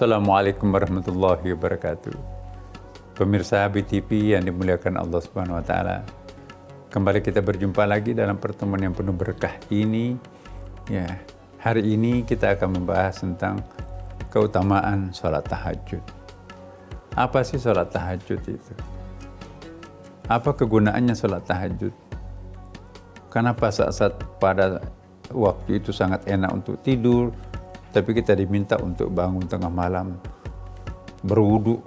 Assalamualaikum warahmatullahi wabarakatuh. Pemirsa BTV yang dimuliakan Allah Subhanahu wa taala. Kembali kita berjumpa lagi dalam pertemuan yang penuh berkah ini. Ya, hari ini kita akan membahas tentang keutamaan sholat tahajud. Apa sih sholat tahajud itu? Apa kegunaannya sholat tahajud? Kenapa saat-saat pada waktu itu sangat enak untuk tidur, tapi kita diminta untuk bangun tengah malam, berwudu,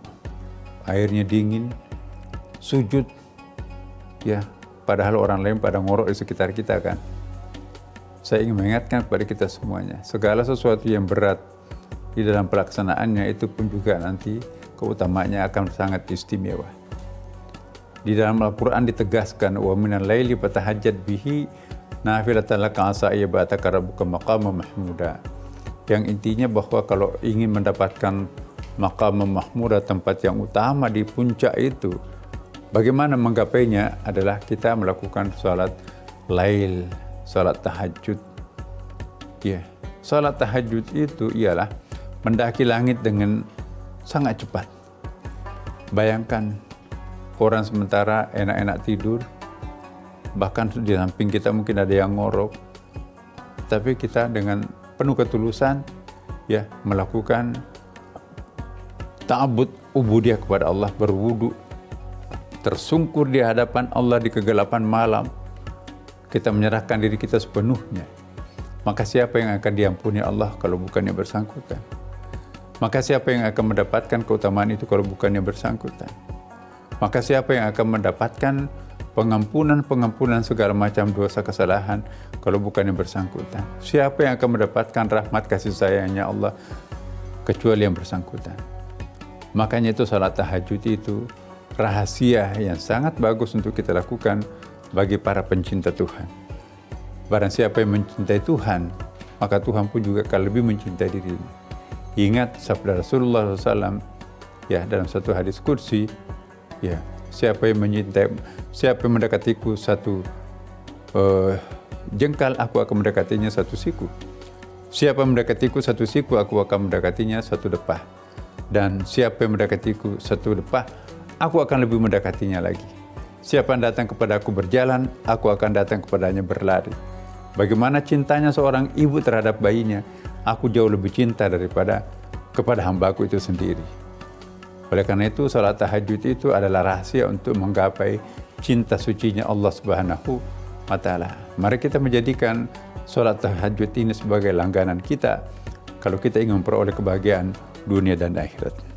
airnya dingin, sujud, ya, padahal orang lain pada ngorok di sekitar kita kan. Saya ingin mengingatkan kepada kita semuanya, segala sesuatu yang berat di dalam pelaksanaannya itu pun juga nanti keutamaannya akan sangat istimewa. Di dalam Al-Quran ditegaskan, wa minal laili fatahajjad bihi nafilatan laka asa ayyab'athaka rabbuka maqama mahmuda. Yang intinya bahwa kalau ingin mendapatkan maqam mahmuda, tempat yang utama di puncak itu, bagaimana menggapainya adalah kita melakukan salat lail, salat tahajud. Ya, salat tahajud itu ialah mendaki langit dengan sangat cepat. Bayangkan orang sementara enak-enak tidur, bahkan di samping kita mungkin ada yang ngorok, tapi kita dengan penuh ketulusan ya melakukan ta'abbud ubudiyah kepada Allah, berwudu, tersungkur di hadapan Allah di kegelapan malam, kita menyerahkan diri kita sepenuhnya. Maka siapa yang akan diampuni Allah kalau bukan yang bersangkutan? Maka siapa yang akan mendapatkan keutamaan itu kalau bukan yang bersangkutan? Maka siapa yang akan mendapatkan pengampunan segala macam dosa kesalahan kalau bukan yang bersangkutan? Siapa yang akan mendapatkan rahmat kasih sayangnya Allah kecuali yang bersangkutan? Makanya itu salat tahajud itu rahasia yang sangat bagus untuk kita lakukan bagi para pencinta Tuhan. Barang siapa yang mencintai Tuhan, maka Tuhan pun juga akan lebih mencintai dirinya. Ingat sabda Rasulullah SAW ya dalam satu hadis kursi, ya, siapa yang mendekatiku satu jengkal, aku akan mendekatinya satu siku. Siapa yang mendekatiku satu siku, aku akan mendekatinya satu depah. Dan siapa yang mendekatiku satu depah, aku akan lebih mendekatinya lagi. Siapa yang datang kepada aku berjalan, aku akan datang kepadanya berlari. Bagaimana cintanya seorang ibu terhadap bayinya, aku jauh lebih cinta kepada hambaku itu sendiri. Oleh karena itu, salat tahajud itu adalah rahasia untuk menggapai cinta sucinya Allah Subhanahu wa taala. Mari kita menjadikan salat tahajud ini sebagai langganan kita kalau kita ingin memperoleh kebahagiaan dunia dan akhirat.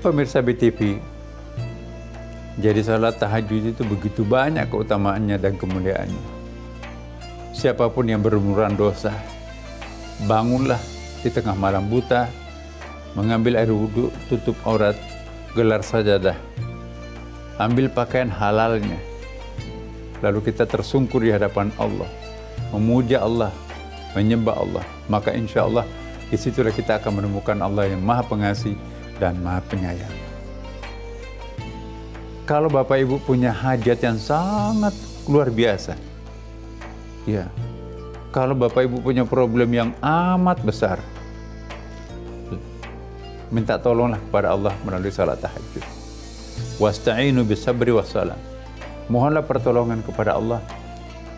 Pemirsa BTV, jadi salat tahajud itu begitu banyak keutamaannya dan kemuliaannya. Siapapun yang berumuran dosa, bangunlah di tengah malam buta, mengambil air wudhu, tutup aurat, gelar sajadah, ambil pakaian halalnya, lalu kita tersungkur di hadapan Allah, memuja Allah, menyembah Allah, maka insya Allah disitulah kita akan menemukan Allah yang Maha Pengasih dan Maha Penyayang. Kalau Bapak Ibu punya hajat yang sangat luar biasa, ya, kalau Bapak Ibu punya problem yang amat besar, minta tolonglah kepada Allah melalui salat tahajud. Wasta'inu bisabri wassalam. Mohonlah pertolongan kepada Allah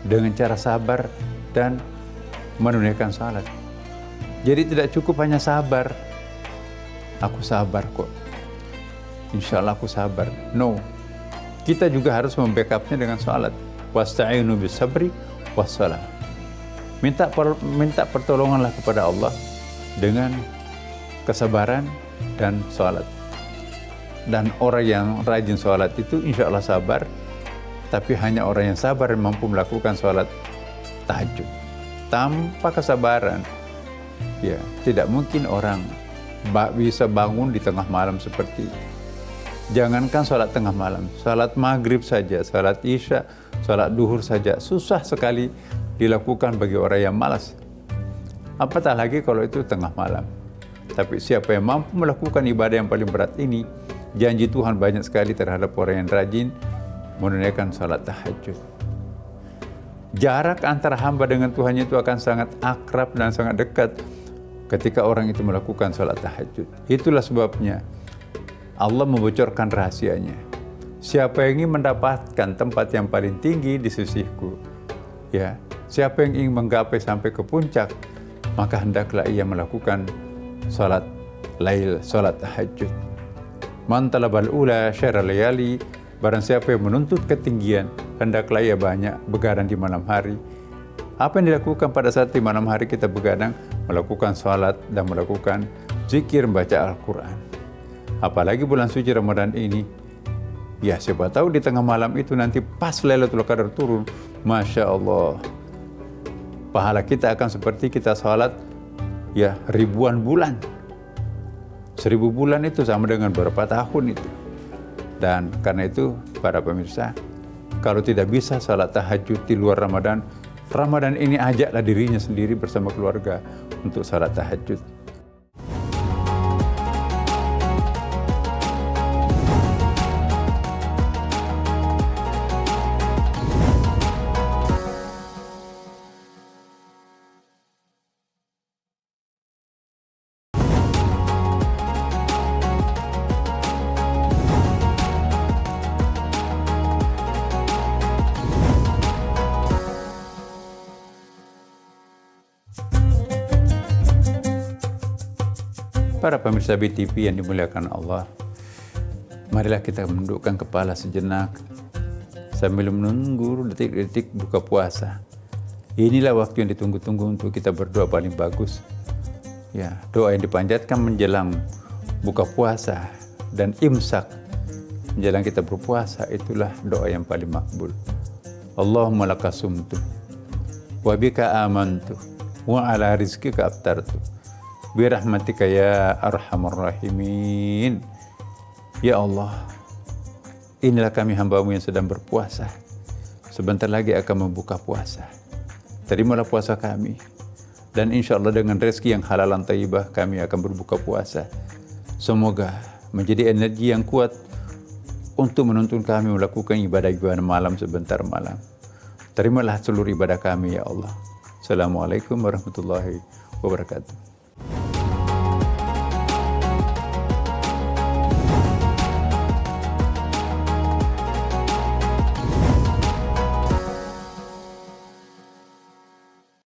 dengan cara sabar dan menunaikan salat. Jadi tidak cukup hanya sabar. Aku sabar kok, insya Allah aku sabar. No, kita juga harus membackupnya dengan salat. Wasta'inu bisabri wassalam. Minta pertolonganlah kepada Allah dengan kesabaran dan salat. Dan orang yang rajin sholat itu insya Allah sabar, tapi hanya orang yang sabar yang mampu melakukan sholat tahajud. Tanpa kesabaran, ya tidak mungkin orang bisa bangun di tengah malam seperti itu. Jangankan sholat tengah malam, sholat maghrib saja, sholat isya, sholat duhur saja susah sekali dilakukan bagi orang yang malas. Apatah lagi kalau itu tengah malam. Tapi siapa yang mampu melakukan ibadah yang paling berat ini, janji Tuhan banyak sekali terhadap orang yang rajin menunaikan sholat tahajud. Jarak antara hamba dengan Tuhan itu akan sangat akrab dan sangat dekat ketika orang itu melakukan sholat tahajud. Itulah sebabnya Allah membocorkan rahasianya. Siapa yang ingin mendapatkan tempat yang paling tinggi di sisiku, ya, siapa yang ingin menggapai sampai ke puncak, maka hendaklah ia melakukan sholat lail, sholat tahajud. Man talabal ula syara layali, barang siapa yang menuntut ketinggian, hendaklah ia banyak begadang di malam hari. Apa yang dilakukan pada saat di malam hari kita begadang? Melakukan sholat dan melakukan zikir, membaca Al-Quran. Apalagi bulan suci Ramadan ini, ya siapa tahu di tengah malam itu nanti pas Lailatul Qadar turun, Masya Allah, pahala kita akan seperti kita sholat ya ribuan bulan. 1000 bulan itu sama dengan berapa tahun itu. Dan karena itu para pemirsa, kalau tidak bisa sholat tahajud di luar Ramadan, Ramadan ini ajaklah dirinya sendiri bersama keluarga untuk sholat tahajud. Para pemirsa BTV yang dimuliakan Allah, marilah kita menundukkan kepala sejenak sambil menunggu detik-detik buka puasa. Inilah waktu yang ditunggu-tunggu untuk kita berdoa paling bagus. Ya, doa yang dipanjatkan menjelang buka puasa dan imsak menjelang kita berpuasa, itulah doa yang paling makbul. Allahumma laka sumtu wa bika amantu wa ala rizqika aftartu birahmatika ya arhamar rahimin. Ya Allah, inilah kami hamba-Mu yang sedang berpuasa. Sebentar lagi akan membuka puasa. Terimalah puasa kami. Dan insya Allah dengan rezeki yang halalan thayyibah kami akan berbuka puasa. Semoga menjadi energi yang kuat untuk menuntun kami melakukan ibadah-ibadah malam sebentar malam. Terimalah seluruh ibadah kami ya Allah. Assalamualaikum warahmatullahi wabarakatuh.